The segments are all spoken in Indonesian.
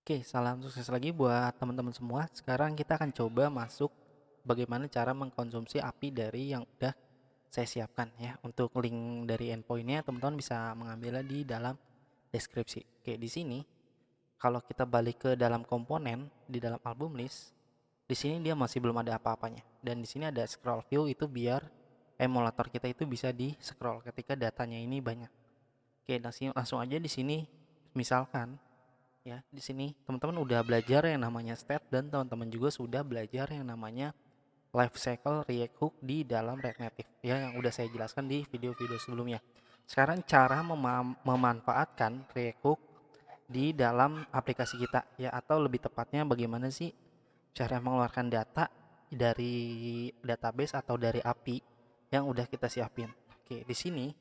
Oke, salam sukses lagi buat teman-teman semua. Sekarang kita akan coba masuk bagaimana cara mengkonsumsi API dari yang udah saya siapkan ya. Untuk link dari endpointnya teman-teman bisa mengambilnya di dalam deskripsi. Oke, di sini kalau kita balik ke dalam komponen di dalam album list, di sini dia masih belum ada apa-apanya. Dan di sini ada scroll view itu biar emulator kita itu bisa di scroll ketika datanya ini banyak. Oke, langsung aja di sini misalkan ya, di sini teman-teman udah belajar yang namanya stat dan teman-teman juga sudah belajar yang namanya life cycle React Hook di dalam React Native ya, yang udah saya jelaskan di video-video sebelumnya. Sekarang cara memanfaatkan React Hook di dalam aplikasi kita ya, atau lebih tepatnya bagaimana sih cara mengeluarkan data dari database atau dari API yang udah kita siapin. Oke, di sini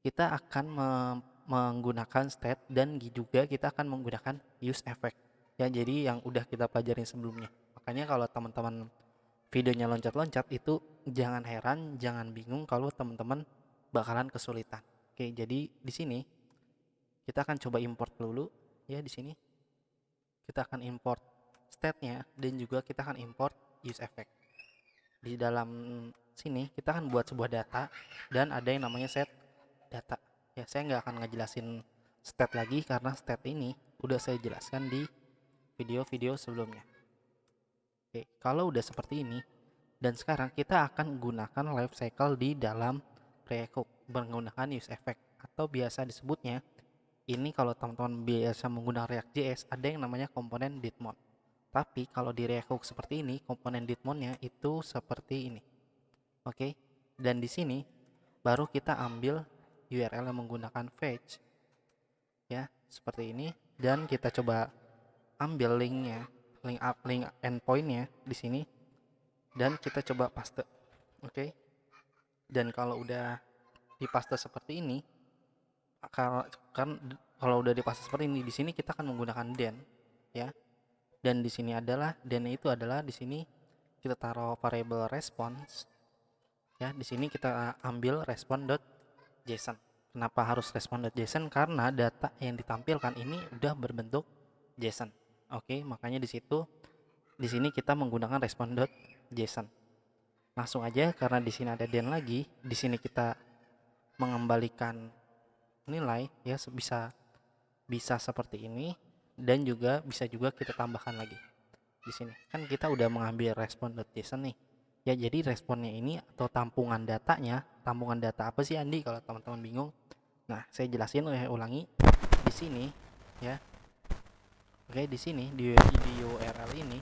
kita akan menggunakan state dan juga kita akan menggunakan use effect ya, jadi yang udah kita pelajarin sebelumnya. Makanya kalau teman-teman videonya loncat-loncat itu jangan heran, jangan bingung kalau teman-teman bakalan kesulitan. Oke, jadi di sini kita akan coba import dulu ya. Di sini kita akan import state-nya dan juga kita akan import use effect. Di dalam sini kita akan buat sebuah data dan ada yang namanya set data ya. Saya nggak akan ngejelasin stat lagi karena stat ini udah saya jelaskan di video-video sebelumnya. Oke, kalau udah seperti ini dan sekarang kita akan gunakan life cycle di dalam React Hook menggunakan use effect atau biasa disebutnya ini, kalau teman-teman biasa menggunakan React.js ada yang namanya komponen didmon. Tapi kalau di React Hook seperti ini, komponen didmonnya itu seperti ini. Oke. Dan di sini baru kita ambil URL yang menggunakan fetch ya, seperti ini, dan kita coba ambil linknya, link endpointnya di sini, dan kita coba paste. Oke. Dan kalau udah dipaste seperti ini, kan kalau udah dipaste seperti ini, di sini kita akan menggunakan den ya. Dan di sini adalah den itu adalah di sini kita taruh variable response ya. Di sini kita ambil respond.json. Kenapa harus respond.json? Karena data yang ditampilkan ini udah berbentuk JSON. Oke, makanya di sini kita menggunakan respond.json. Langsung aja karena di sini ada den lagi, di sini kita mengembalikan nilai ya, bisa bisa seperti ini, dan juga bisa juga kita tambahkan lagi. Di sini kan kita udah mengambil respond.json nih ya, jadi responnya ini atau tampungan datanya, tampungan data apa sih Andi kalau teman-teman bingung? Nah, saya jelasin ulangi di sini ya. Oke, di sini di URL ini,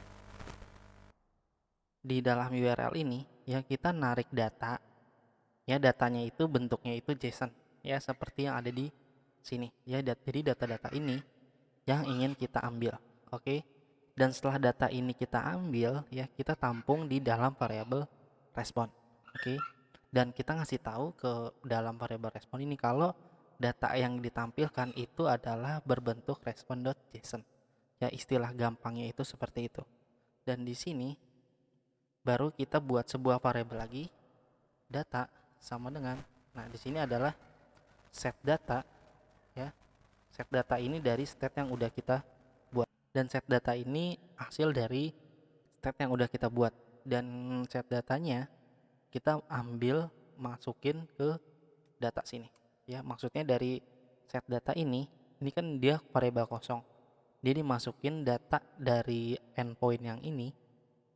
di dalam URL ini ya, kita narik data ya, datanya itu bentuknya itu JSON ya, seperti yang ada di sini ya. Jadi data-data ini yang ingin kita ambil. Oke. Dan setelah data ini kita ambil ya, kita tampung di dalam variabel respon. Oke. Dan kita ngasih tahu ke dalam variabel respon ini kalau data yang ditampilkan itu adalah berbentuk respon.json. Ya, istilah gampangnya itu seperti itu. Dan di sini baru kita buat sebuah variabel lagi, data sama dengan, nah di sini adalah set data ya. Set data ini dari state yang udah kita buat, dan set data ini hasil dari state yang udah kita buat, dan set datanya kita ambil masukin ke data sini ya. Maksudnya dari set data ini kan dia variabel kosong, jadi masukin data dari endpoint yang ini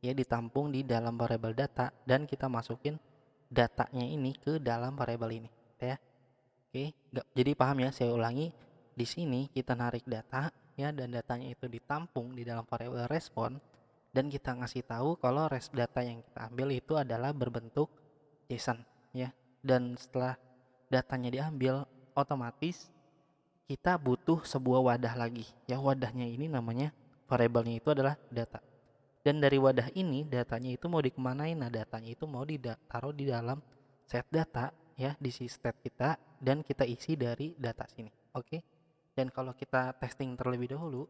ya, ditampung di dalam variabel data, dan kita masukin datanya ini ke dalam variabel ini ya. Oke, nggak, jadi paham ya? Saya ulangi, di sini kita narik data ya, dan datanya itu ditampung di dalam variabel respon, dan kita ngasih tahu kalau data yang kita ambil itu adalah berbentuk JSON ya. Dan setelah datanya diambil, otomatis kita butuh sebuah wadah lagi ya. Wadahnya ini namanya, variabelnya itu adalah data. Dan dari wadah ini datanya itu mau dikemanain? Nah, datanya itu mau ditaruh di dalam set data ya, di si state kita, dan kita isi dari data sini. Oke. Dan kalau kita testing terlebih dahulu,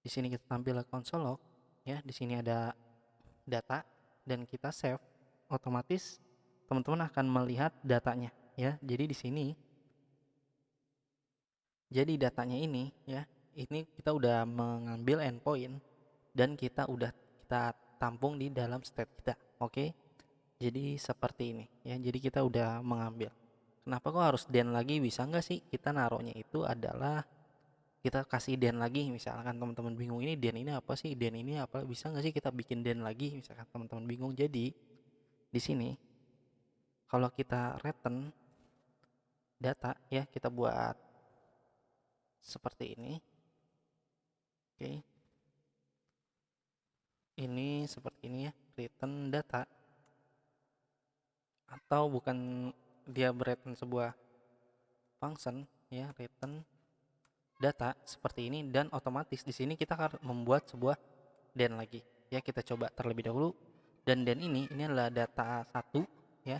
di sini kita tampil console log ya, di sini ada data dan kita save, otomatis teman-teman akan melihat datanya ya. Jadi di sini, jadi datanya ini ya, ini kita udah mengambil endpoint dan kita tampung di dalam state kita. Oke. Jadi seperti ini ya. Jadi kita udah mengambil. Kenapa kok harus den lagi? Bisa nggak sih kita naruhnya itu adalah kita kasih den lagi, misalkan teman-teman bingung ini den ini apa sih, den ini apa, bisa nggak sih kita bikin den lagi, misalkan teman-teman bingung. Jadi di sini kalau kita return data ya, kita buat seperti ini. Oke, ini seperti ini ya, return data, atau bukan dia return sebuah function ya, return data seperti ini, dan otomatis di sini kita akan membuat sebuah den lagi ya. Kita coba terlebih dahulu, dan den ini adalah data 1 ya,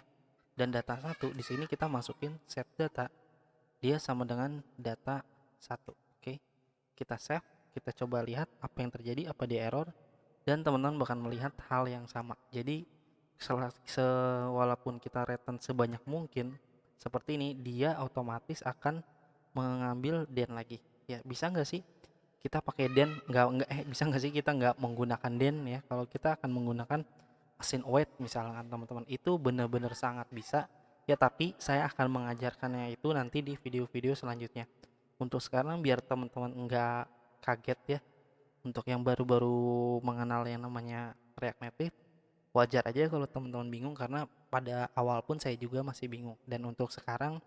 dan data 1 di sini kita masukin set data, dia sama dengan data 1. Oke, kita save, kita coba lihat apa yang terjadi, apa di error, dan teman-teman bakal melihat hal yang sama. Jadi walaupun kita return sebanyak mungkin seperti ini, dia otomatis akan mengambil den lagi ya. Bisa nggak sih kita pakai den, nggak bisa nggak sih kita nggak menggunakan den ya, kalau kita akan menggunakan async await misalkan teman-teman, itu benar-benar sangat bisa ya. Tapi saya akan mengajarkannya itu nanti di video-video selanjutnya. Untuk sekarang biar teman-teman nggak kaget ya, untuk yang baru-baru mengenal yang namanya React Native, wajar aja kalau teman-teman bingung, karena pada awal pun saya juga masih bingung, dan untuk sekarang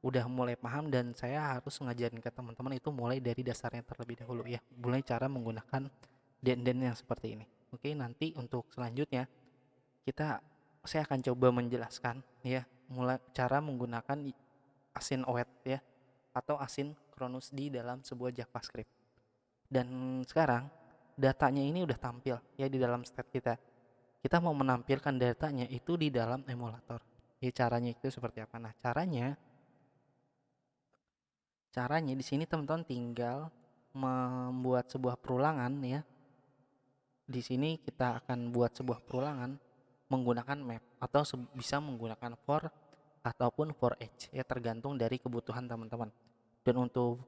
udah mulai paham, dan saya harus ngajarin ke teman-teman itu mulai dari dasarnya terlebih dahulu ya, mulai cara menggunakan den-den yang seperti ini. Oke, nanti untuk selanjutnya saya akan coba menjelaskan ya, mulai cara menggunakan async await ya, atau asynchronous di dalam sebuah JavaScript. Dan sekarang datanya ini udah tampil ya di dalam state kita. Kita mau menampilkan datanya itu di dalam emulator. Ya, caranya itu seperti apa? Nah, caranya di sini teman-teman tinggal membuat sebuah perulangan ya. Di sini kita akan buat sebuah perulangan menggunakan map, atau bisa menggunakan for ataupun for each ya, tergantung dari kebutuhan teman-teman. Dan untuk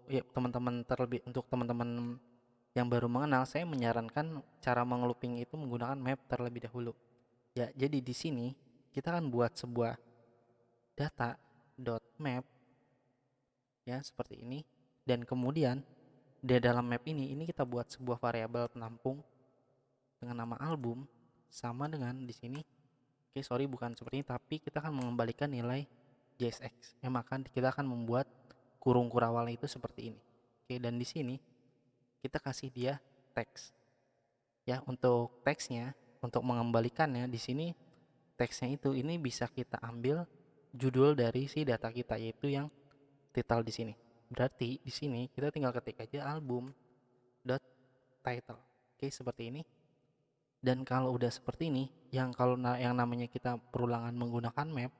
ya teman-teman, terlebih untuk teman-teman yang baru mengenal, saya menyarankan cara mengelooping itu menggunakan map terlebih dahulu ya. Jadi di sini kita akan buat sebuah data.map ya seperti ini, dan kemudian di dalam map ini kita buat sebuah variabel penampung dengan nama album, sama dengan di sini. Oke, sorry, bukan seperti ini, tapi kita akan mengembalikan nilai JSX ya, maka kita akan membuat kurung kurawalnya itu seperti ini. Oke, dan di sini kita kasih dia teks ya. Untuk teksnya, untuk mengembalikannya di sini, teksnya itu ini bisa kita ambil judul dari si data kita, yaitu yang title di sini. Berarti di sini kita tinggal ketik aja album dot title. Oke, seperti ini. Dan kalau udah seperti ini, yang namanya kita perulangan menggunakan map,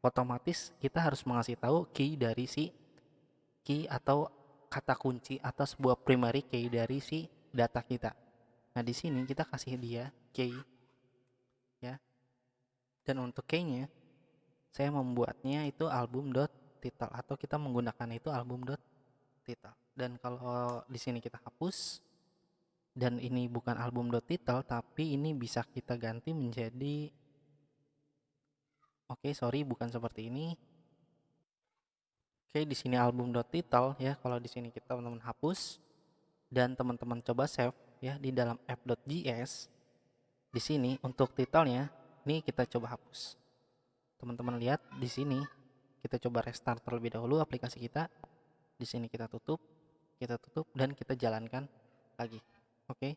otomatis kita harus mengasih tahu key dari si key atau kata kunci atau sebuah primary key dari si data kita. Nah, di sini kita kasih dia key ya. Dan untuk key-nya saya membuatnya itu album.title, atau kita menggunakan itu album.title. Dan kalau di sini kita hapus, dan ini bukan album.title, tapi ini bisa kita ganti menjadi, oke, sorry, bukan seperti ini. Oke, di sini album.title ya. Kalau di sini kita teman-teman hapus dan teman-teman coba save ya di dalam app.js. Di sini untuk titlenya ini kita coba hapus. Teman-teman lihat di sini, kita coba restart terlebih dahulu aplikasi kita. Di sini kita tutup, dan kita jalankan lagi. Oke,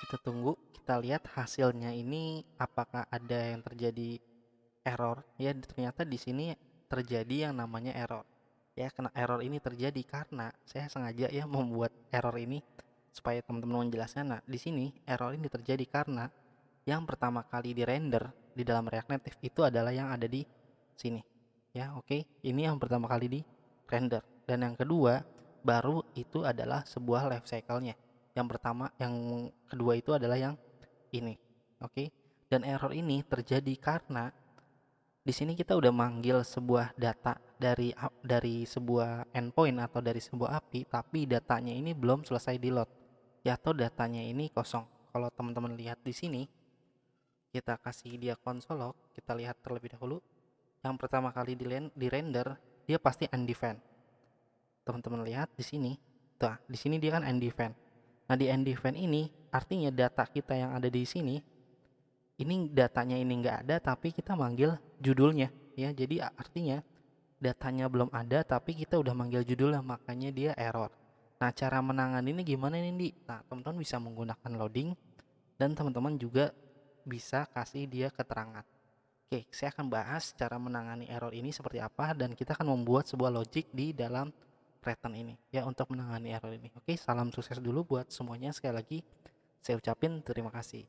kita tunggu, kita lihat hasilnya ini apakah ada yang terjadi error ya. Ternyata di sini terjadi yang namanya error ya. Karena error ini terjadi karena saya sengaja ya membuat error ini supaya teman-teman menjelaskan. Nah, di sini error ini terjadi karena yang pertama kali di render di dalam React Native itu adalah yang ada di sini ya. Oke, ini yang pertama kali di render, dan yang kedua baru itu adalah sebuah life cycle-nya. Yang kedua itu adalah yang ini. Oke, dan error ini terjadi karena Di sini kita udah manggil sebuah data dari sebuah endpoint atau dari sebuah API, tapi datanya ini belum selesai di-load, ya, atau datanya ini kosong. Kalau teman-teman lihat di sini, kita kasih dia console log, kita lihat terlebih dahulu. Yang pertama kali di render, dia pasti undefined. Teman-teman lihat di sini. Tuh, di sini dia kan undefined. Nah, di undefined ini artinya data kita yang ada di sini, ini datanya ini nggak ada, tapi kita manggil judulnya, ya. Jadi artinya datanya belum ada, tapi kita udah manggil judulnya, makanya dia error. Nah, cara menangani ini gimana nih, Di? Nah, teman-teman bisa menggunakan loading, dan teman-teman juga bisa kasih dia keterangan. Oke, saya akan bahas cara menangani error ini seperti apa, dan kita akan membuat sebuah logic di dalam return ini, ya, untuk menangani error ini. Oke, salam sukses dulu buat semuanya. Sekali lagi, saya ucapin terima kasih.